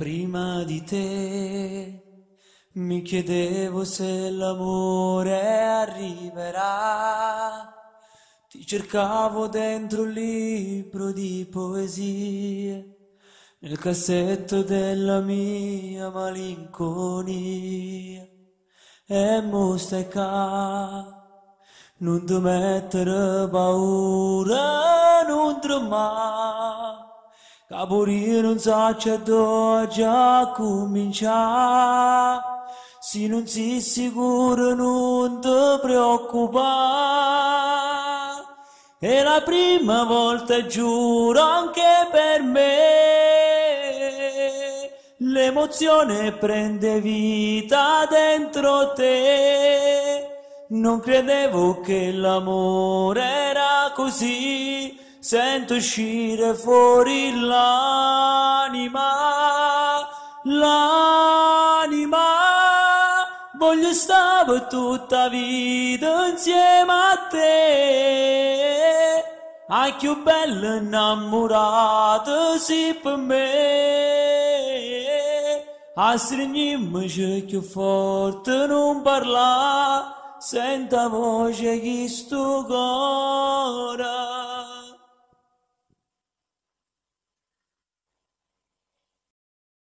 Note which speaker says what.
Speaker 1: Prima di te mi chiedevo se l'amore arriverà. Ti cercavo dentro un libro di poesie, nel cassetto della mia malinconia. E mo stai qua, non ti mettere paura, non tremare. Caporio non sa c'è dove già cominciare. Se non sei sicuro non ti preoccupare. È la prima volta, giuro, anche per me. L'emozione prende vita dentro te. Non credevo che l'amore era così. Sento uscire fuori l'anima, l'anima. Voglio stare tutta vita insieme a te. Ai più bello innamorato sì per me. A stringermi più forte non parla, senta voce chi sto cuore.